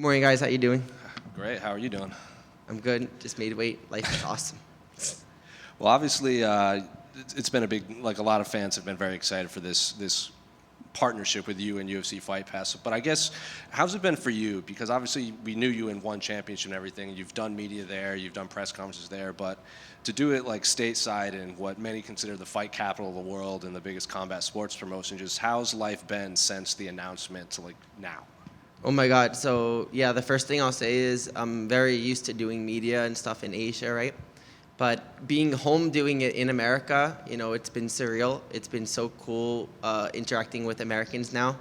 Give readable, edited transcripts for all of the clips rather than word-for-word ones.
Good morning, guys. How you doing? Great. How are you doing? I'm good. Just made weight. Life is awesome. Well, obviously, it's been a big, like a lot of fans have been very excited for this partnership with you and UFC Fight Pass. But I guess, how's it been for you? Because obviously we knew you in one championship and everything. You've done media there, you've done press conferences there, but to do it like stateside in what many consider the fight capital of the world and the biggest combat sports promotion, just how's life been since the announcement to like now? Oh my God. So yeah, the first thing I'll say is I'm very used to doing media and stuff in Asia, right? But being home doing it in America, it's been surreal. It's been so cool interacting with Americans now.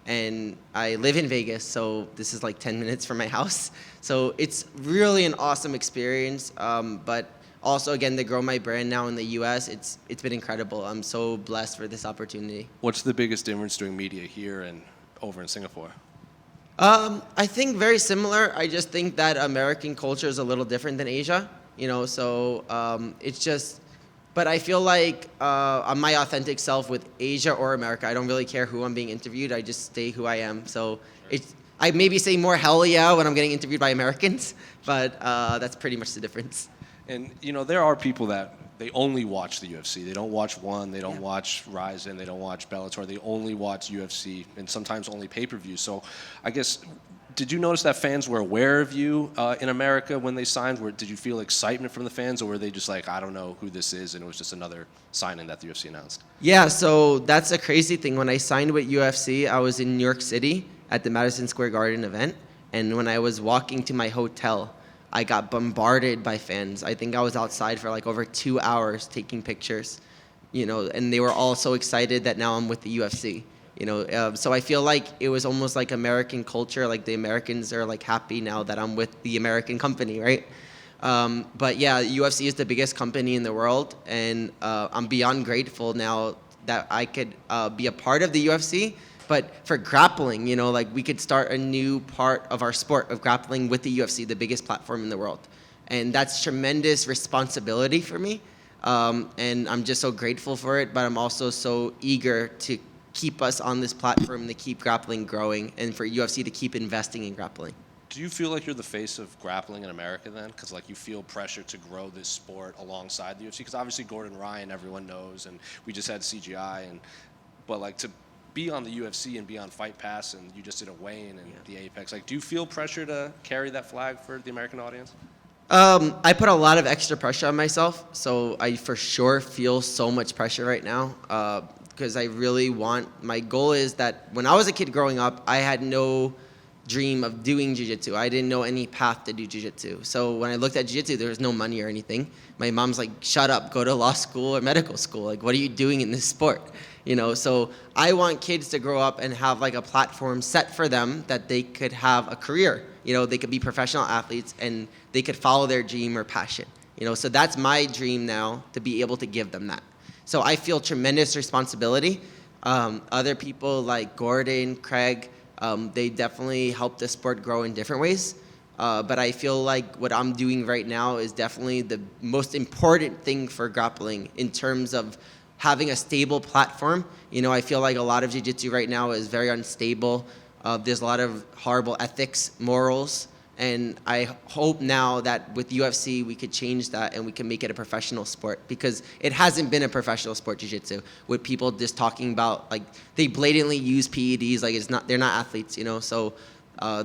And I live in Vegas, so this is like 10 minutes from my house. So it's really an awesome experience. But also, again, to grow my brand now in the U.S., it's been incredible. I'm so blessed for this opportunity. What's the biggest difference doing media here and over in Singapore? I think very similar. I just think that American culture is a little different than Asia. It's just, but I feel like I'm my authentic self with Asia or America. I don't really care who I'm being interviewed. I just stay who I am. So I maybe say more hell yeah when I'm getting interviewed by Americans, but that's pretty much the difference. And, there are people that they only watch the UFC. They don't watch One, they don't watch Ryzen, they don't watch Bellator. They only watch UFC and sometimes only pay-per-view. So I guess, did you notice that fans were aware of you in America when they signed? Did you feel excitement from the fans, or were they just like, I don't know who this is, and it was just another signing that the UFC announced? Yeah, so that's a crazy thing. When I signed with UFC, I was in New York City at the Madison Square Garden event, and when I was walking to my hotel, I got bombarded by fans. I think I was outside for like over 2 hours taking pictures, and they were all so excited that now I'm with the UFC. So I feel like it was almost like American culture, like the Americans are like happy now that I'm with the American company, right? But yeah, UFC is the biggest company in the world, and I'm beyond grateful now that I could be a part of the UFC. But for grappling, like we could start a new part of our sport of grappling with the UFC, the biggest platform in the world. And that's tremendous responsibility for me. And I'm just so grateful for it, but I'm also so eager to keep us on this platform, to keep grappling growing, and for UFC to keep investing in grappling. Do you feel like you're the face of grappling in America then? Because like you feel pressure to grow this sport alongside the UFC? Because obviously Gordon Ryan, everyone knows, and we just had CGI, but like to be on the UFC and be on Fight Pass, and you just did a weigh-in and the Apex. Like, do you feel pressure to carry that flag for the American audience? I put a lot of extra pressure on myself, so I for sure feel so much pressure right now because I really my goal is that when I was a kid growing up, I had no dream of doing jiu-jitsu. I didn't know any path to do jiu-jitsu. So when I looked at jiu-jitsu, there was no money or anything. My mom's like, shut up, go to law school or medical school. Like, what are you doing in this sport? So I want kids to grow up and have like a platform set for them that they could have a career. They could be professional athletes and they could follow their dream or passion. So that's my dream now, to be able to give them that. So I feel tremendous responsibility. Other people like Gordon, Craig, they definitely help the sport grow in different ways. But I feel like what I'm doing right now is definitely the most important thing for grappling in terms of having a stable platform. I feel like a lot of jiu-jitsu right now is very unstable. There's a lot of horrible ethics, morals, and I hope now that with UFC we could change that and we can make it a professional sport, because it hasn't been a professional sport, jiu-jitsu, with people just talking about like they blatantly use PEDs like they're not athletes, so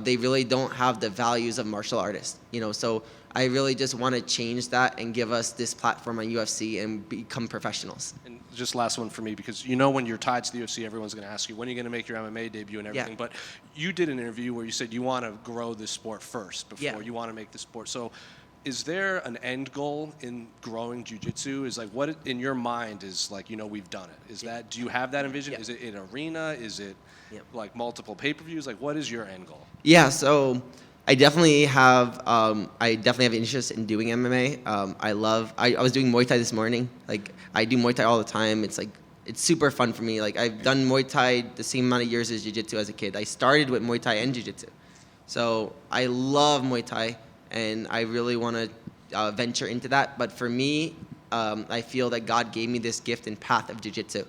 they really don't have the values of martial artists, so I really just want to change that and give us this platform on UFC and become professionals. And just last one for me, because when you're tied to the UFC, everyone's going to ask you, when are you going to make your MMA debut and everything? Yeah. But you did an interview where you said you want to grow this sport first before you want to make the sport. So is there an end goal in growing jiu-jitsu? Is like, what in your mind is like, we've done it? Is that, do you have that envision? Is it an arena? Is it like multiple pay-per-views? Like, what is your end goal? Yeah, so I definitely have interest in doing MMA. I was doing Muay Thai this morning. Like, I do Muay Thai all the time. It's super fun for me. Like, I've done Muay Thai the same amount of years as Jiu-Jitsu as a kid. I started with Muay Thai and Jiu-Jitsu. So I love Muay Thai, and I really want to venture into that. But for me, I feel that God gave me this gift and path of Jiu-Jitsu.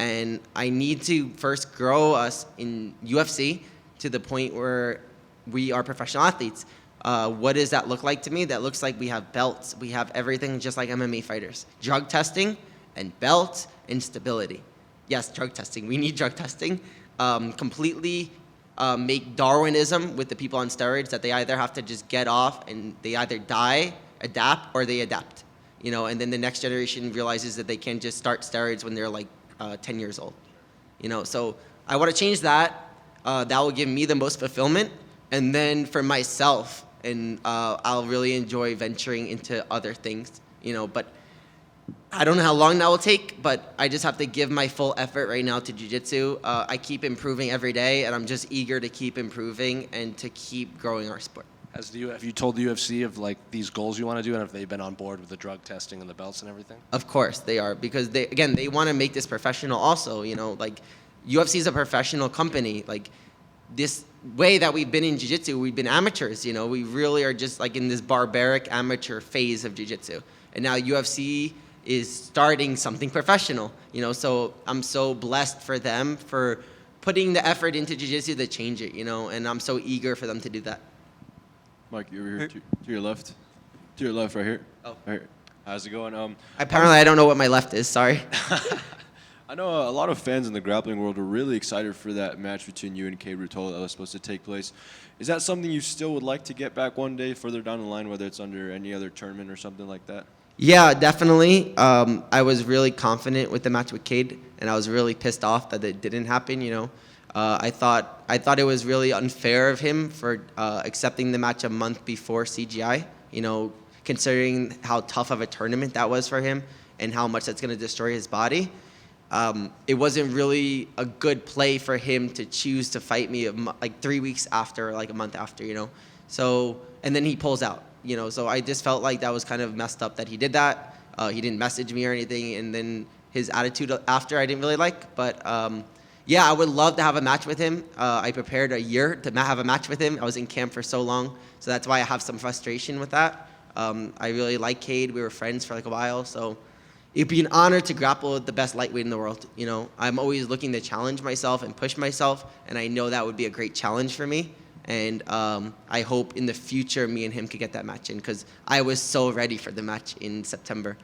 And I need to first grow us in UFC to the point where we are professional athletes. What does that look like to me? That looks like we have belts. We have everything just like MMA fighters. Drug testing and belts and stability. Yes, drug testing. We need drug testing. Completely make Darwinism with the people on steroids that they either have to just get off and they either die, adapt, or they adapt. And then the next generation realizes that they can't just start steroids when they're like 10 years old. So I want to change that. That will give me the most fulfillment. And then for myself, and I'll really enjoy venturing into other things, but I don't know how long that will take, but I just have to give my full effort right now to jiu-jitsu. I keep improving every day, and I'm just eager to keep improving and to keep growing our sport. Have you told the UFC of like these goals you want to do, and have they been on board with the drug testing and the belts and everything? Of course they are, because they want to make this professional also, like UFC is a professional company. Like this way that we've been in jiu-jitsu, we've been amateurs, we really are just like in this barbaric amateur phase of jiu-jitsu. And now UFC is starting something professional, so I'm so blessed for them for putting the effort into jiu-jitsu to change it, and I'm so eager for them to do that. Mike, you're over here to your left. To your left, right here. Oh. Right here. How's it going? Apparently, I don't know what my left is. Sorry. I know a lot of fans in the grappling world are really excited for that match between you and Cade Ruotolo that was supposed to take place. Is that something you still would like to get back one day further down the line, whether it's under any other tournament or something like that? Yeah, definitely. I was really confident with the match with Cade, and I was really pissed off that it didn't happen. I thought it was really unfair of him for accepting the match a month before CGI. Considering how tough of a tournament that was for him and how much that's going to destroy his body. It wasn't really a good play for him to choose to fight me like 3 weeks after, like a month after. So, and then he pulls out. So I just felt like that was kind of messed up that he did that. He didn't message me or anything, and then his attitude after I didn't really like. But yeah, I would love to have a match with him. I prepared a year to have a match with him. I was in camp for so long, so that's why I have some frustration with that. I really like Cade. We were friends for like a while, so it'd be an honor to grapple with the best lightweight in the world. I'm always looking to challenge myself and push myself, and I know that would be a great challenge for me. And I hope in the future me and him could get that match in, because I was so ready for the match in September.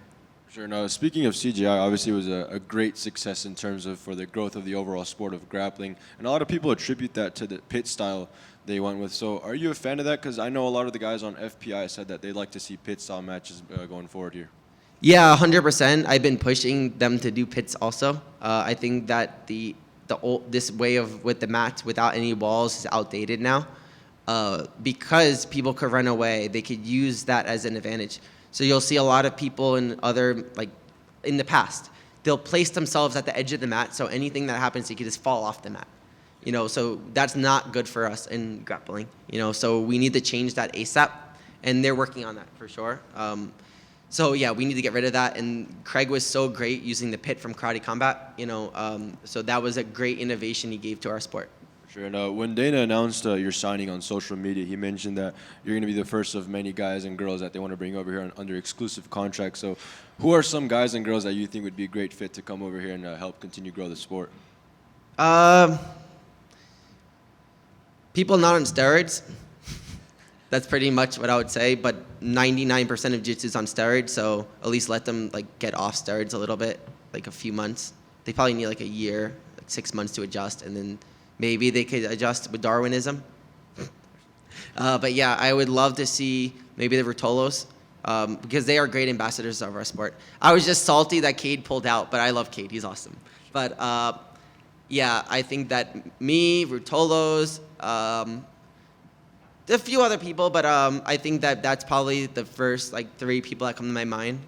Sure. Now, speaking of CGI, obviously it was a great success in terms of for the growth of the overall sport of grappling. And a lot of people attribute that to the pit style they went with. So are you a fan of that? Because I know a lot of the guys on FPI said that they'd like to see pit style matches going forward here. Yeah, 100%. I've been pushing them to do pits also. I think that this way of with the mats without any walls is outdated now, because people could run away. They could use that as an advantage. So you'll see a lot of people in in the past, they'll place themselves at the edge of the mat, so anything that happens, they could just fall off the mat. So that's not good for us in grappling. So we need to change that ASAP, and they're working on that for sure. So yeah, we need to get rid of that. And Craig was so great using the pit from Karate Combat. So that was a great innovation he gave to our sport. Sure. And when Dana announced your signing on social media, he mentioned that you're going to be the first of many guys and girls that they want to bring over here under exclusive contract. So who are some guys and girls that you think would be a great fit to come over here and help continue grow the sport? People not on steroids. That's pretty much what I would say. But 99% of jiu-jitsu is on steroids, so at least let them get off steroids a little bit, like a few months. They probably need a year, 6 months to adjust, and then maybe they could adjust with Darwinism. But yeah, I would love to see maybe the Ruotolos, because they are great ambassadors of our sport. I was just salty that Cade pulled out, but I love Cade. He's awesome. But yeah, I think that me, Ruotolos, a few other people, but I think that that's probably the first 3 people that come to my mind,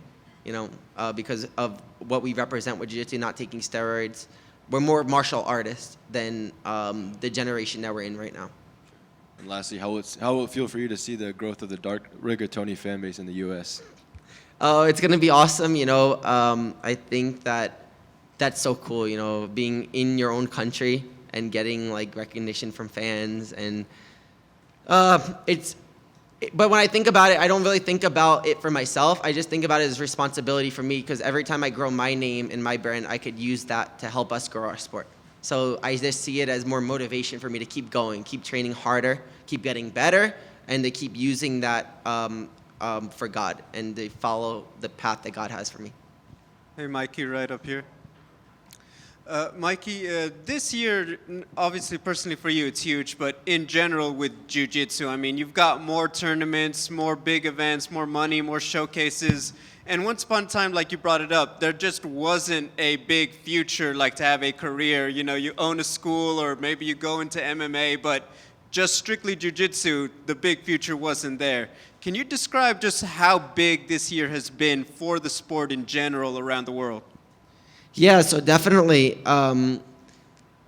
because of what we represent with jiu-jitsu, not taking steroids. We're more martial artists than the generation that we're in right now. And lastly, how will it feel for you to see the growth of the dark rigatoni fan base in the U.S.? Oh, it's gonna be awesome. I think that's so cool. Being in your own country and getting recognition from fans, and but when I think about it, I don't really think about it for myself. I just think about it as responsibility for me, because every time I grow my name and my brand, I could use that to help us grow our sport. So I just see it as more motivation for me to keep going, keep training harder, keep getting better, and to keep using that for God and to follow the path that God has for me. Hey, Mikey, right up here. Mikey, this year, obviously personally for you, it's huge, but in general with jiu-jitsu, I mean, you've got more tournaments, more big events, more money, more showcases. And once upon a time, like you brought it up, there just wasn't a big future, like to have a career. You know, you own a school or maybe you go into MMA, but just strictly jiu-jitsu, the big future wasn't there. Can you describe just how big this year has been for the sport in general around the world? Yeah, so definitely.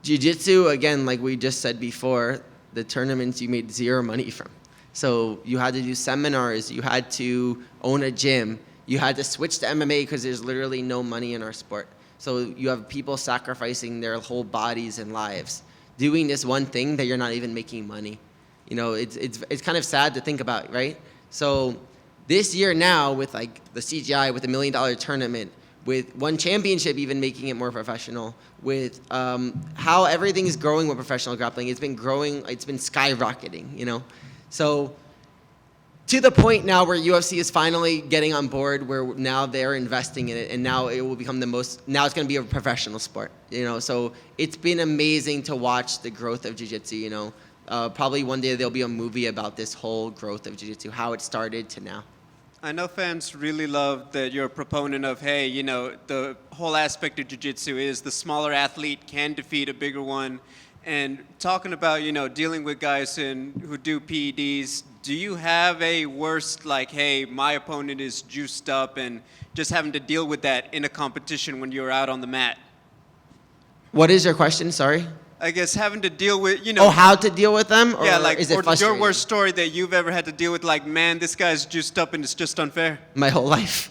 Jiu-jitsu, again, like we just said before, the tournaments you made zero money from. So you had to do seminars, you had to own a gym, you had to switch to MMA because there's literally no money in our sport. So you have people sacrificing their whole bodies and lives, doing this one thing that you're not even making money. You know, it's kind of sad to think about, right? So this year now with like the CGI, with the $1 million tournament, with one championship even making it more professional, with how everything is growing with professional grappling. It's been growing, it's been skyrocketing, you know? So to the point now where UFC is finally getting on board, where now they're investing in it, and now it will become now it's going to be a professional sport, you know? So it's been amazing to watch the growth of jiu-jitsu, you know? Probably one day there'll be a movie about this whole growth of jiu-jitsu, how it started to now. I know fans really love that you're a proponent of, hey, you know, the whole aspect of jiu-jitsu is the smaller athlete can defeat a bigger one. And talking about, you know, dealing with guys who do PEDs, do you have a worst, like, hey, my opponent is juiced up and just having to deal with that in a competition when you're out on the mat? What is your question? Sorry. I guess having to deal with, you know. Oh, how to deal with them? Or yeah, like, is it or frustrating? your worst story that you've ever had to deal with, like, man, this guy's juiced up and it's just unfair. My whole life.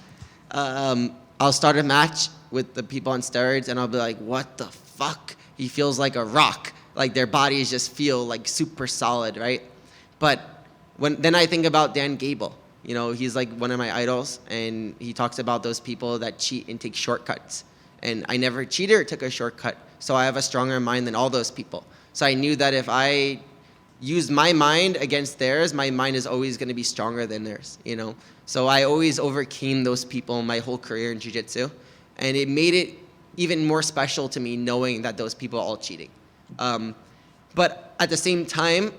I'll start a match with the people on steroids and I'll be like, what the fuck? He feels like a rock. Like their bodies just feel like super solid, right? But then I think about Dan Gable. You know, he's like one of my idols, and he talks about those people that cheat and take shortcuts. And I never cheated or took a shortcut, so I have a stronger mind than all those people. So I knew that if I used my mind against theirs, my mind is always going to be stronger than theirs, you know? So I always overcame those people my whole career in jiu-jitsu, and it made it even more special to me knowing that those people are all cheating. But at the same time,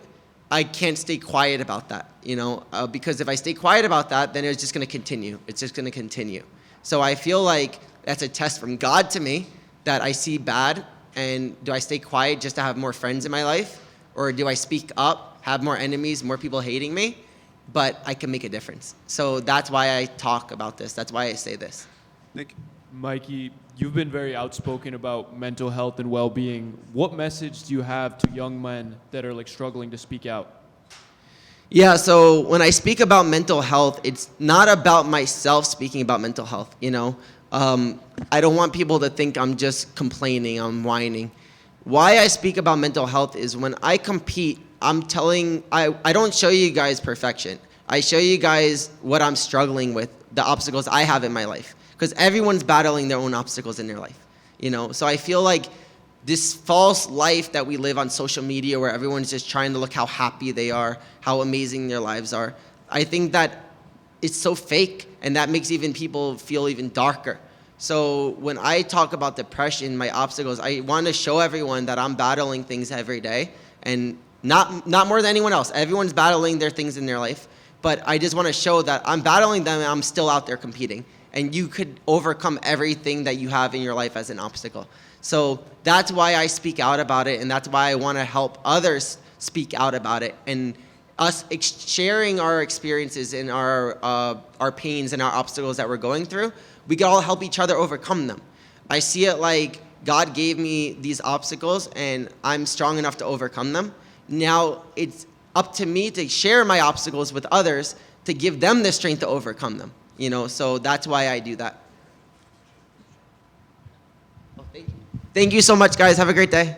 I can't stay quiet about that, you know, because if I stay quiet about that, then it's just going to continue. It's just going to continue. So I feel like that's a test from God to me that I see bad, and do I stay quiet just to have more friends in my life? Or do I speak up, have more enemies, more people hating me, but I can make a difference? So that's why I talk about this. That's why I say this. Thank you. Mikey, you've been very outspoken about mental health and well-being. What message do you have to young men that are like struggling to speak out? Yeah, so when I speak about mental health, it's not about myself speaking about mental health, you know? I don't want people to think I'm just complaining, I'm whining. Why I speak about mental health is when I compete, I don't show you guys perfection. I show you guys what I'm struggling with, the obstacles I have in my life. Because everyone's battling their own obstacles in their life, you know? So I feel like this false life that we live on social media where everyone's just trying to look how happy they are, how amazing their lives are, I think that it's so fake, and that makes even people feel even darker. So when I talk about depression, my obstacles, I want to show everyone that I'm battling things every day, and not more than anyone else. Everyone's battling their things in their life, but I just want to show that I'm battling them and I'm still out there competing. And you could overcome everything that you have in your life as an obstacle. So that's why I speak out about it, and that's why I want to help others speak out about it. And us sharing our experiences and our pains and our obstacles that we're going through, we can all help each other overcome them. I see it like God gave me these obstacles, and I'm strong enough to overcome them. Now it's up to me to share my obstacles with others to give them the strength to overcome them. You know, so that's why I do that. Oh, thank you. Thank you so much, guys. Have a great day.